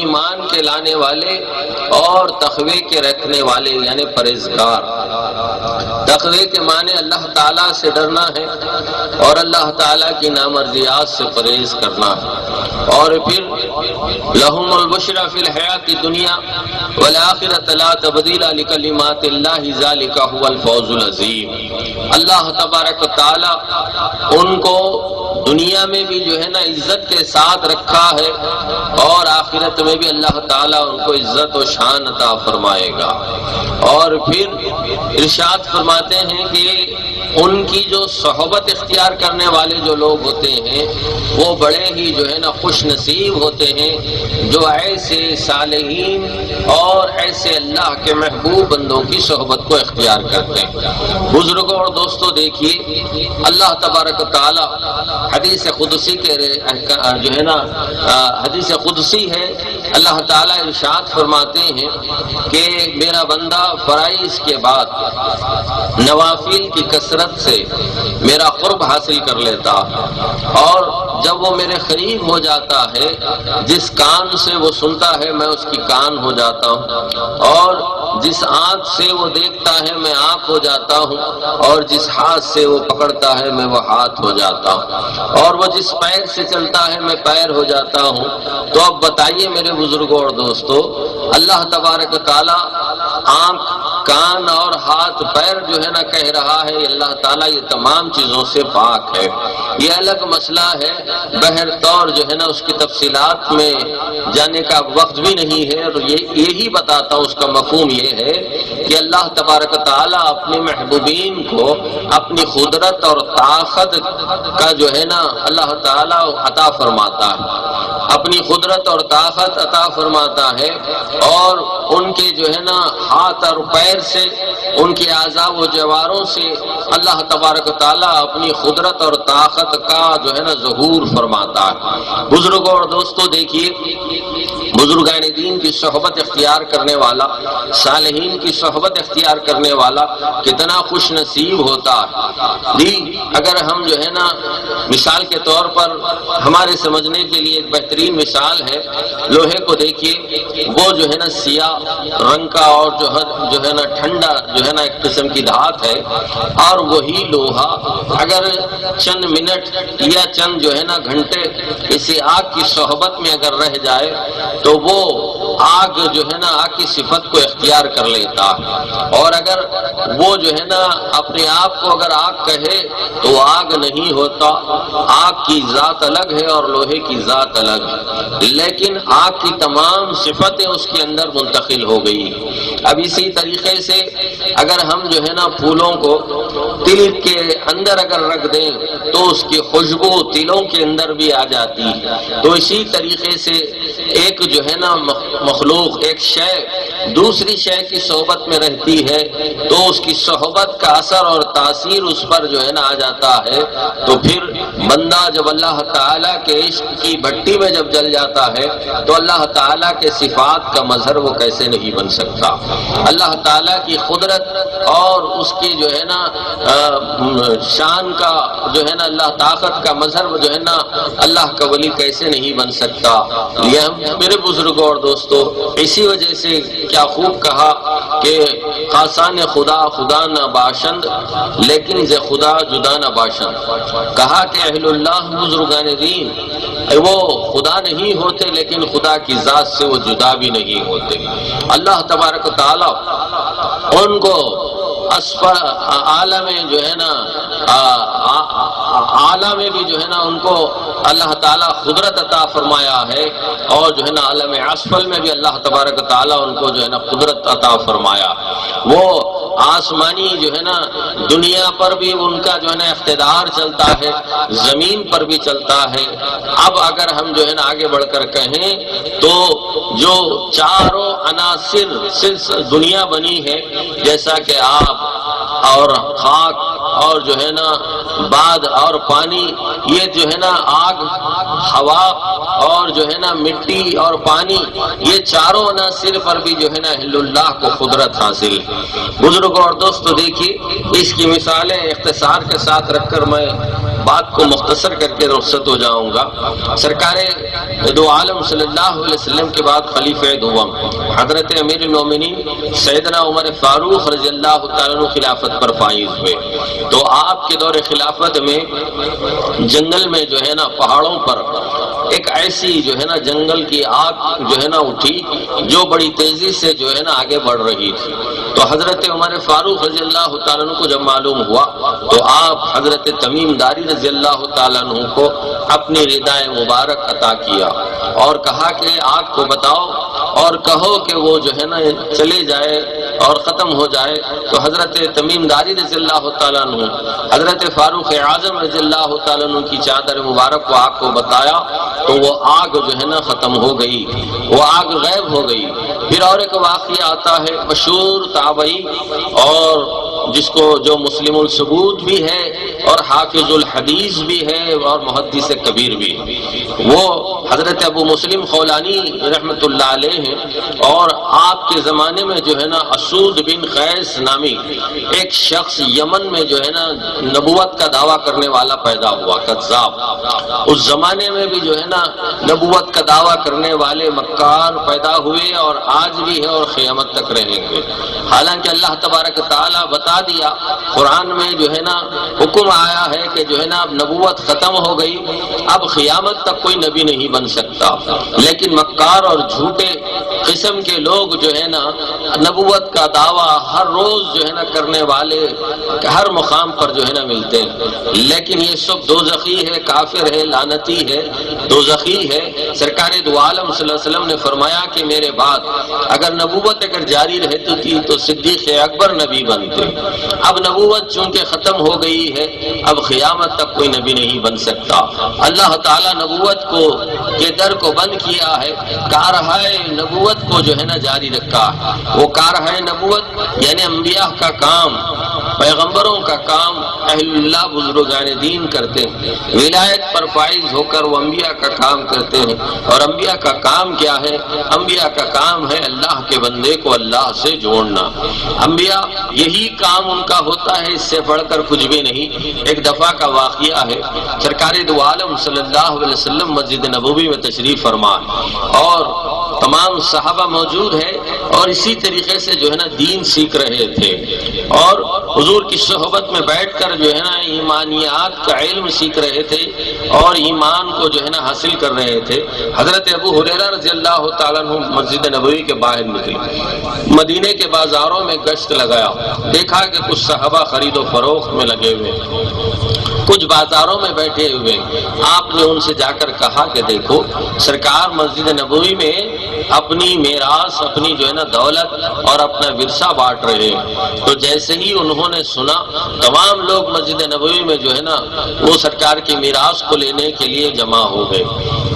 ایمان کے لانے والے اور تقوی کے رکھنے والے یعنی پرہیزگار۔ تقوی کے معنی اللہ تعالیٰ سے ڈرنا ہے اور اللہ تعالیٰ کی نامرضیات سے پرہیز کرنا ہے۔ اور پھر لہم البشری فی الحیات الدنیا والآخرۃ لا تبدیل لکلمات اللہ ذالک ھو الفوز العظیم۔ اللہ تبارک و تعالیٰ ان کو دنیا میں بھی جو ہے نا عزت کے ساتھ رکھا ہے اور آخرت میں بھی اللہ تعالیٰ ان کو عزت و شان عطا فرمائے گا۔ اور پھر ارشاد فرماتے ہیں کہ ان کی جو صحبت اختیار کرنے والے جو لوگ ہوتے ہیں وہ بڑے ہی جو ہے نا خوش نصیب ہوتے ہیں جو ایسے صالحین اور ایسے اللہ کے محبوب بندوں کی صحبت کو اختیار کرتے ہیں۔ بزرگوں اور دوستوں دیکھیے اللہ تبارک و تعالی حدیث قدسی کے جو ہے نا حدیث قدسی ہے، اللہ تعالیٰ ارشاد فرماتے ہیں کہ میرا بندہ فرائض کے بعد نوافل کی کثرت سے میرا قرب حاصل کر لیتا اور جب وہ میرے قریب ہو جاتا ہے جس کان سے وہ سنتا ہے میں اس کی کان ہو جاتا ہوں اور جس آنکھ سے وہ دیکھتا ہے میں آنکھ ہو جاتا ہوں اور جس ہاتھ سے وہ پکڑتا ہے میں وہ ہاتھ ہو جاتا ہوں اور وہ جس پیر سے چلتا ہے میں پیر ہو جاتا ہوں۔ تو اب بتائیے میرے بزرگوں اور دوستو، اللہ تبارک و تعالی آنکھ، کان اور ہاتھ، پیر جو ہے نا کہہ رہا ہے اللہ تعالیٰ یہ تمام چیزوں سے پاک ہے۔ یہ الگ مسئلہ ہے، بہرطور جو ہے نا اس کی تفصیلات میں جانے کا وقت بھی نہیں ہے، اور یہی بتاتا ہوں اس کا مفہوم یہ ہے کہ اللہ تبارک و تعالیٰ اپنے محبوبین کو اپنی قدرت اور طاقت کا جو ہے نا اللہ تعالیٰ عطا فرماتا ہے، اپنی قدرت اور طاقت عطا فرماتا ہے اور ان کے جو ہے نا ہاتھ اور پیر سے، ان کے اعضاء و جواروں سے اللہ تبارک و تعالیٰ اپنی قدرت اور طاقت کا جو ہے نا ظہور فرماتا ہے۔ بزرگوں اور دوستوں دیکھیے بزرگان دین کی صحبت اختیار کرنے والا، صالحین کی صحبت اختیار کرنے والا کتنا خوش نصیب ہوتا ہے۔ جی اگر ہم جو ہے نا مثال کے طور پر ہمارے سمجھنے کے لیے ایک بہترین مثال ہے، لوہے کو دیکھیے، وہ جو ہے نا سیاہ رنگ کا اور جو ہے نا ٹھنڈا جو ہے نا ایک قسم کی دھات ہے، اور وہی لوہا اگر چند منٹ یا چند جو ہے نا گھنٹے اسی آگ کی صحبت میں اگر رہ جائے تو وہ آگ جو ہے نا آگ کی صفت کو اختیار کر لیتا ہے، اور اگر وہ جو ہے نا اپنے آپ کو اگر آگ کہے تو آگ نہیں ہوتا۔ آگ کی ذات الگ ہے اور لوہے کی ذات الگ ہے، لیکن آگ کی تمام صفتیں اس کے اندر منتقل ہو گئی۔ اب اسی طریقے سے اگر ہم جو ہے نا پھولوں کو تل کے اندر اگر رکھ دیں تو اس کی خوشبو تلوں کے اندر بھی آ جاتی ہے، تو اسی طریقے سے ایک جو ہے نا مخلوق، ایک شے دوسری شے کی صحبت میں رہتی ہے تو اس کی صحبت کا اثر اور تاثیر اس پر جو ہے نا آ جاتا ہے، تو پھر بندہ جب اللہ تعالیٰ کے عشق کی بھٹی میں جب جل جاتا ہے تو اللہ تعالیٰ کے صفات کا مظہر وہ کیسے نہیں بن سکتا۔ اللہ تعالیٰ کی قدرت اور اس کی جو ہے نا شان کا جو ہے نا اللہ طاقت کا مظہر جو ہے نا اللہ کا ولی کیسے نہیں بن سکتا۔ یہ میرے بزرگوں اور دوستو اسی وجہ سے کیا خوب کہا کہ خاصان خدا خدا نہ باشند لیکن ز خدا جدا نہ باشند۔ کہا کہ اہل اللہ بزرگان دین وہ خدا نہیں ہوتے لیکن خدا کی ذات سے وہ جدا بھی نہیں ہوتے۔ اللہ تبارک و تعالی ان کو عالم جو ہے نا عالم میں بھی جو ہے نا ان کو اللہ تعالیٰ قدرت عطا فرمایا ہے، اور جو ہے نا عالم اسفل میں بھی اللہ تبارک و تعالیٰ ان کو جو ہے نا قدرت عطا فرمایا۔ وہ آسمانی جو ہے نا دنیا پر بھی ان کا جو ہے نا اقتدار چلتا ہے، زمین پر بھی چلتا ہے۔ اب اگر ہم جو ہے نا آگے بڑھ کر کہیں تو جو چاروں عناصر دنیا بنی ہے جیسا کہ آب اور خاک اور جو ہے نا باد اور پانی، یہ جو ہے نا آگ، ہوا اور جو ہے نا مٹی اور پانی، یہ چاروں عناصر پر بھی جو ہے نا اہل اللہ کو قدرت حاصل ہے۔ بزرگوں اور دوستو دیکھیے اس کی مثالیں اختصار کے ساتھ رکھ کر میں بات کو مختصر کر کے رخصت ہو جاؤں گا۔ سرکار دو عالم صلی اللہ علیہ وسلم کے بعد خلیفہ دوم حضرت امیر المومنین سیدنا عمر فاروق رضی اللہ تعالیٰ عنہ خلافت پر فائز ہوئے۔ تو آپ کے دور خلافت میں جنگل میں جو ہے نا پہاڑوں پر ایک ایسی جو ہے نا جنگل کی آگ جو ہے نا اٹھی جو بڑی تیزی سے جو ہے نا آگے بڑھ رہی تھی۔ تو حضرت عمر فاروق رضی اللہ تعالیٰ عنہ کو جب معلوم ہوا تو آپ حضرت تمیم داری رضی اللہ تعالیٰ عنہ کو اپنی ردائے مبارک عطا کیا اور کہا کہ آگ کو بتاؤ اور کہو کہ وہ جو ہے نا چلے جائے اور ختم ہو جائے۔ تو حضرت تمیم داری رضی اللہ تعالیٰ عنہ حضرت فاروق اعظم رضی اللہ تعالیٰ عنہ کی چادر مبارک کو آگ کو بتایا تو وہ آگ جو ہے نا ختم ہو گئی، وہ آگ غائب ہو گئی۔ پھر اور ایک واقعہ آتا ہے مشہور تابعی اور جس کو جو مسلم الثبوت بھی ہے اور حافظ الحدیث بھی ہے اور محدث کبیر بھی، وہ حضرت ابو مسلم خولانی رحمۃ اللہ علیہ ہیں۔ اور آپ کے زمانے میں جو ہے نا اسود بن قیس نامی ایک شخص یمن میں جو ہے نا نبوت کا دعویٰ کرنے والا پیدا ہوا، کذاب۔ اس زمانے میں بھی جو ہے نا نبوت کا دعویٰ کرنے والے مکار پیدا ہوئے اور آج بھی ہے اور قیامت تک رہیں گے۔ حالانکہ اللہ تبارک تعالیٰ بتا دیا قرآن میں جو ہے نا حکم آیا ہے کہ جو ہے نا اب نبوت ختم ہو گئی، اب قیامت تک کوئی نبی نہیں بن سکتا، لیکن مکار اور جھوٹے قسم کے لوگ جو ہے نا نبوت کا دعویٰ ہر روز جو ہے نا کرنے والے ہر مقام پر جو ہے نا ملتے ہیں، لیکن یہ سب دوزخی ہے، کافر ہے، لعنتی ہے، دوزخی ہے۔ سرکار دو عالم صلی اللہ علیہ وسلم نے فرمایا کہ میرے بعد اگر نبوت اگر جاری رہتی تھی تو صدیق اکبر نبی بنتے، اب نبوت چونکہ ختم ہو گئی ہے اب قیامت تک کوئی نبی نہیں بن سکتا۔ اللہ تعالیٰ نبوت کو کے در کو بند کیا ہے، کارہائے نبوت کو جو ہے نا جاری رکھا ہے۔ وہ کارہائے نبوت یعنی انبیاء کا کام، پیغمبروں کا کام اہل اللہ بزرگان دین کرتے ہیں، ولایت پر فائز ہو کر وہ انبیاء کا کام کرتے ہیں۔ اور انبیاء کا کام کیا ہے؟ انبیاء کا کام ہے اللہ کے بندے کو اللہ سے جوڑنا۔ انبیاء یہی کام ان کا ہوتا ہے، اس سے بڑھ کر کچھ بھی نہیں۔ ایک دفعہ کا واقعہ ہے، سرکار دو عالم صلی اللہ علیہ وسلم مسجد نبوی میں تشریف فرما اور تمام صحابہ موجود ہے اور اسی طریقے سے جو ہے نا دین سیکھ رہے تھے اور حضور کی صحبت میں بیٹھ کر جو ہے نا ایمانیات کا علم سیکھ رہے تھے اور ایمان کو جو ہے نا حاصل کر رہے تھے۔ حضرت ابو ہریرہ رضی اللہ تعالیٰ عنہ مسجد نبوی کے باہر نکلے، مدینے کے بازاروں میں گشت لگایا، دیکھا کہ کچھ صحابہ خرید و فروخت میں لگے ہوئے، کچھ بازاروں میں بیٹھے ہوئے۔ آپ نے ان سے جا کر کہا کہ دیکھو سرکار مسجد نبوی میں اپنی میراث، اپنی جو ہے نا دولت اور اپنا ورثہ بانٹ رہے ہیں۔ تو جیسے ہی انہوں نے سنا تمام لوگ مسجد نبوی میں جو ہے نا وہ سرکار کی میراث کو لینے کے لیے جمع ہو گئے،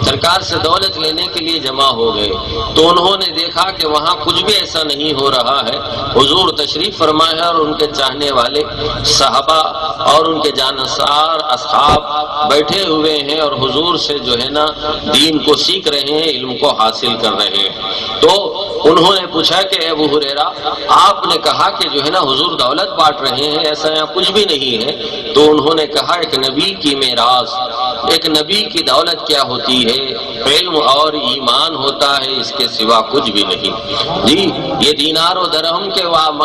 سرکار سے دولت لینے کے لیے جمع ہو گئے۔ تو انہوں نے دیکھا کہ وہاں کچھ بھی ایسا نہیں ہو رہا ہے، حضور تشریف فرمائے اور ان کے چاہنے والے صحابہ اور ان کے جانسار اصحاب بیٹھے ہوئے ہیں اور حضور سے جو ہے نا دین کو سیکھ رہے ہیں، علم کو حاصل کر رہے ہیں۔ تو انہوں نے پوچھا کہ ابو ہریرہ آپ نے کہا کہ جو ہے نا حضور دولت بانٹ رہے ہیں، ایسا یہاں کچھ بھی نہیں ہے۔ تو انہوں نے کہا ایک نبی کی میراث، ایک نبی کی دولت کیا ہوتی ہے؟ علم اور ایمان ہوتا ہے، اس کے سوا کچھ بھی نہیں۔ جی یہ دینار و درہم کے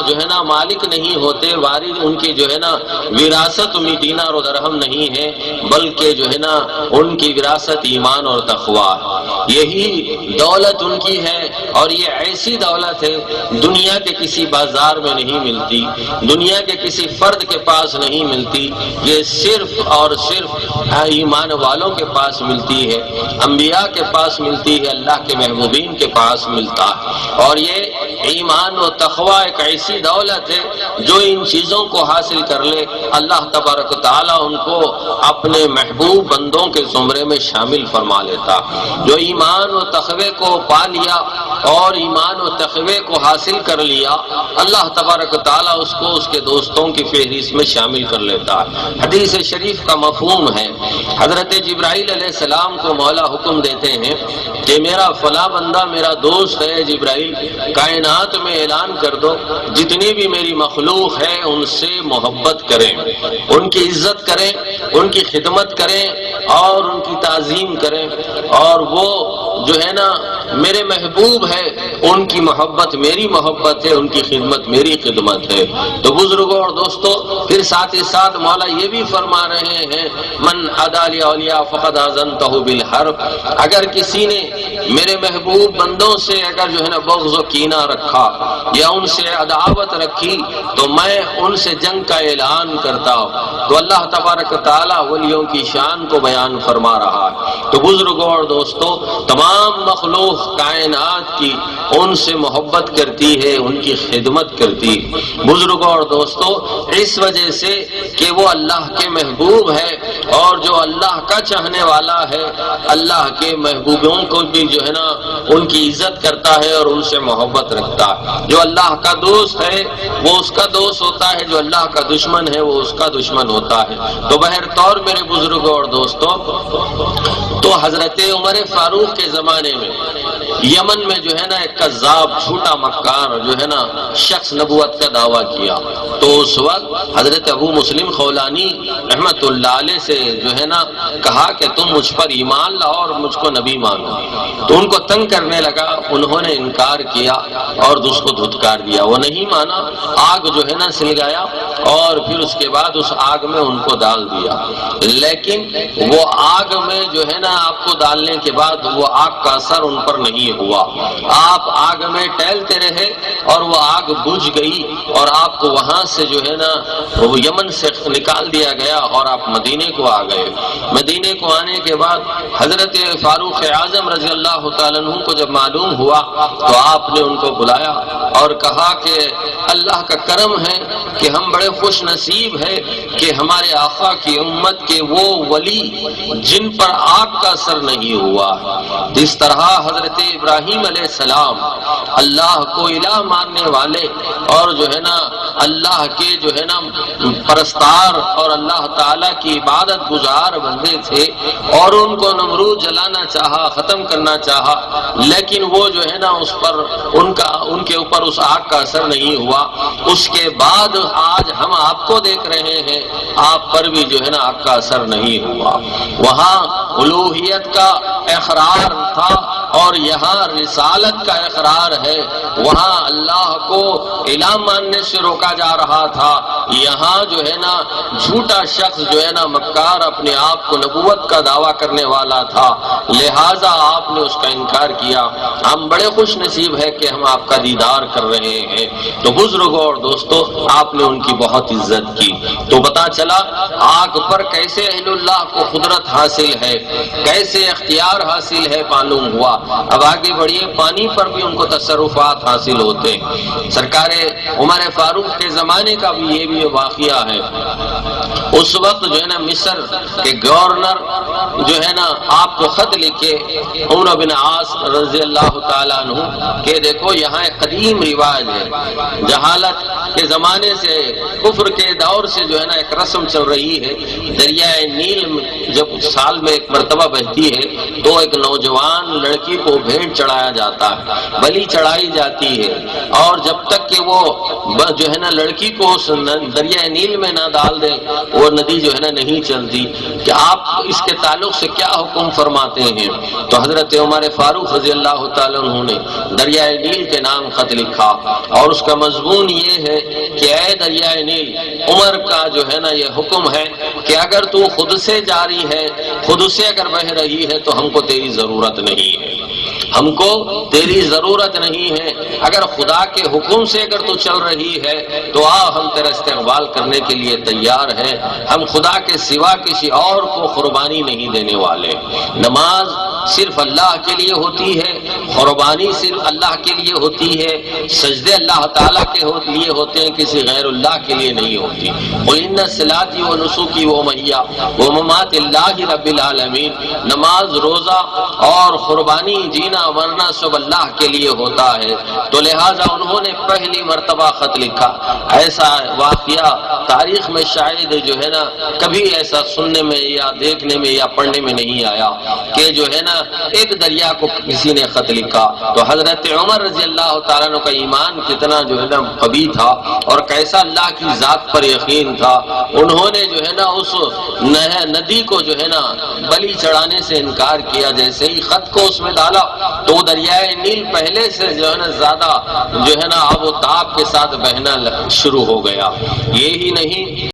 جو ہے نا مالک نہیں ہوتے، وارث ان کی جو ہے نا وراثت میں دینار و درہم نہیں ہے، بلکہ جو ہے نا ان کی وراثت ایمان اور تقویٰ، یہی دولت ان کی ہے۔ اور یہ ایسی دولت ہے دنیا کے کسی بازار میں نہیں ملتی، دنیا کے کسی فرد کے پاس نہیں ملتی، یہ صرف اور صرف ایمان والوں کے پاس ملتی ہے، انبیاء کے پاس ملتی ہے، اللہ کے محبوبین کے پاس ملتا ہے۔ اور یہ ایمان و تقویٰ ایک ایسی دولت ہے جو ان چیزوں کو حاصل کر لے اللہ تبارک و تعالیٰ ان کو اپنے محبوب بندوں کے زمرے میں شامل فرما لیتا۔ جو ایمان و تقوی کو پا لیا اور ایمان ایمان و تقوی کو حاصل کر لیا، اللہ تبارک و تعالیٰ اس کو اس کے دوستوں کی فہرست میں شامل کر لیتا ہے۔ حدیث شریف کا مفہوم ہے، حضرت جبرائیل علیہ السلام کو مولا حکم دیتے ہیں کہ میرا فلاں بندہ میرا دوست ہے جبرائیل، کائنات میں اعلان کر دو جتنی بھی میری مخلوق ہے ان سے محبت کریں، ان کی عزت کریں، ان کی خدمت کریں اور ان کی تعظیم کریں، اور وہ جو ہے نا میرے محبوب ہے، ان کی محبت میری محبت ہے، ان کی خدمت میری خدمت ہے۔ تو بزرگوں اور دوستوں پھر ساتھ ہی ساتھ مولا یہ بھی فرما رہے ہیں من عادی لی اولیاء فقد آذنتہ بالحرب، اگر کسی نے میرے محبوب بندوں سے اگر جو ہے نا بغض و کینہ رکھا یا ان سے عداوت رکھی تو میں ان سے جنگ کا اعلان کرتا ہوں۔ تو اللہ تبارک تعالیٰ ولیوں کی شان کو بیان فرما رہا ہے۔ تو بزرگوں اور دوستوں تمام مخلوق کائنات کی ان سے محبت کرتی ہے، ان کی خدمت کرتی ہے۔ بزرگوں اور دوستوں اس وجہ سے کہ وہ اللہ کے محبوب ہے، اور جو اللہ کا چاہنے والا ہے اللہ کے محبوبوں کو بھی جو ہے نا ان کی عزت کرتا ہے اور ان سے محبت رکھتا ہے۔ جو اللہ کا دوست ہے وہ اس کا دوست ہوتا ہے، جو اللہ کا دشمن ہے وہ اس کا دشمن ہوتا ہے۔ تو بہرطور میرے بزرگوں اور دوستوں تو حضرت عمر فاروق کے زمانے میں یمن میں جو ہے نا ایک کذاب جھوٹا مکار جو ہے نا شخص نبوت کا دعویٰ کیا، تو اس وقت حضرت ابو مسلم خولانی رحمت اللہ علیہ سے جو ہے نا کہا کہ تم مجھ پر ایمان لاؤ اور مجھ کو نبی مانو۔ تو ان کو تنگ کرنے لگا، انہوں نے انکار کیا اور اس کو دھتکار دیا، وہ نہیں مانا، آگ جو ہے نا سلگایا اور پھر اس کے بعد اس آگ میں ان کو ڈال دیا۔ لیکن وہ آگ میں جو ہے نا آپ کو ڈالنے کے بعد وہ آگ کا اثر ان پر نہیں ہوا، آپ آگ میں ٹہلتے رہے اور وہ آگ بجھ گئی اور آپ کو وہاں سے جو ہے نا وہ یمن سے نکال دیا گیا اور آپ مدینے کو آ گئے۔ مدینے کو آنے کے بعد حضرت فاروق اعظم رضی اللہ تعالیٰ عنہ کو جب معلوم ہوا تو آپ نے ان کو بلایا اور کہا کہ اللہ کا کرم ہے کہ ہم بڑے خوش نصیب ہے کہ ہمارے آقا کی امت کے وہ ولی جن پر آگ کا اثر نہیں ہوا۔ اس طرح حضرت ابراہیم علیہ السلام اللہ کو الہ ماننے والے اور جو ہے نا اللہ کے جو ہے نا پرستار اور اللہ تعالیٰ کی عبادت گزار بندے تھے، اور ان کو نمرود جلانا چاہا، ختم کرنا چاہا، لیکن وہ جو ہے نا اس پر ان کے اوپر اس آگ کا اثر نہیں ہوا۔ اس کے بعد آج ہم آپ کو دیکھ رہے ہیں، آپ پر بھی جو ہے نا آگ کا اثر نہیں ہوا۔ وہاں الوہیت کا اقرار تھا اور یہاں رسالت کا اقرار ہے، وہاں اللہ کو الہ ماننے سے روکا جا رہا تھا، یہاں جو ہے نا جھوٹا شخص جو ہے نا مکار اپنے آپ کو نبوت کا دعویٰ کرنے والا تھا، لہٰذا آپ نے اس کا انکار کیا۔ ہم بڑے خوش نصیب ہے کہ ہم آپ کا دیدار کر رہے ہیں۔ تو بزرگوں اور دوستوں آپ نے ان کی بہت عزت کی۔ تو پتا چلا آگ پر کیسے اہل اللہ کو قدرت حاصل ہے، کیسے اختیار حاصل ہے معلوم ہوا۔ اب آگے بڑھیے، پانی پر بھی ان کو تصرفات حاصل ہوتے۔ سرکار عمر فاروق کے زمانے کا بھی یہ بھی واقعہ ہے۔ اس وقت جو ہے نا مصر کے گورنر جو ہے نا آپ کو خط لکھے عمرو بن عاص رضی اللہ تعالیٰ عنہ کہ دیکھو یہاں ایک قدیم رواج ہے، جہالت کے زمانے سے کفر کے دور سے جو ہے نا ایک رسم چل رہی ہے، دریائے نیل جب سال میں ایک مرتبہ بہتی ہے تو ایک نوجوان لڑکی کو بھیڑ چڑھایا جاتا ہے، بلی چڑھائی جاتی ہے، اور جب تک کہ وہ جو ہے نا لڑکی کو اس دریائے نیل میں نہ ڈال دے وہ ندی جو ہے نا نہیں چلتی۔ کہ آپ اس کے تعلق سے کیا حکم فرماتے ہیں؟ تو حضرت عمر فاروق رضی اللہ تعالیٰ عنہ نے دریائے نیل کے نام خط لکھا، اور اس کا مضمون یہ ہے کہ اے دریائے نیل، عمر کا جو ہے نا یہ حکم ہے کہ اگر تو خود سے جاری ہے، خود سے اگر بہ رہی ہے تو ہم کو تیری ضرورت نہیں ہے، ہم کو تیری ضرورت نہیں ہے، اگر خدا کے حکم سے اگر تو چل رہی ہے تو آ ہم تیرا استقبال کرنے کے لیے تیار ہیں، ہم خدا کے سوا کسی اور کو قربانی نہیں دینے والے۔ نماز صرف اللہ کے لیے ہوتی ہے، قربانی صرف اللہ کے لیے ہوتی ہے، سجدے اللہ تعالیٰ کے لیے ہوتے ہیں، کسی غیر اللہ کے لیے نہیں ہوتی۔ قل ان صلاتی و نسکی و محیا و ممات اللہ رب العالمین، نماز، روزہ اور قربانی، جینا مرنا سب اللہ کے لیے ہوتا ہے۔ تو لہٰذا انہوں نے پہلی مرتبہ خط لکھا۔ ایسا واقعہ تاریخ میں شاید جو ہے نا کبھی ایسا سننے میں یا دیکھنے میں یا پڑھنے میں نہیں آیا کہ جو ہے نا ایک دریا کو کسی نے خط لکھا۔ تو حضرت عمر رضی اللہ تعالیٰ عنہ کا ایمان کتنا جو ہے نا قوی تھا اور کیسا اللہ کی ذات پر یقین تھا، انہوں نے جو ہے نا اس ندی کو جو ہے نا بلی چڑھانے سے انکار کیا۔ جیسے ہی خط کو اس میں ڈالا تو وہ دریائے نیل پہلے سے جو ہے نا زیادہ جو ہے نا آب و تاب کے ساتھ بہنا شروع ہو گیا۔ یہی نہیں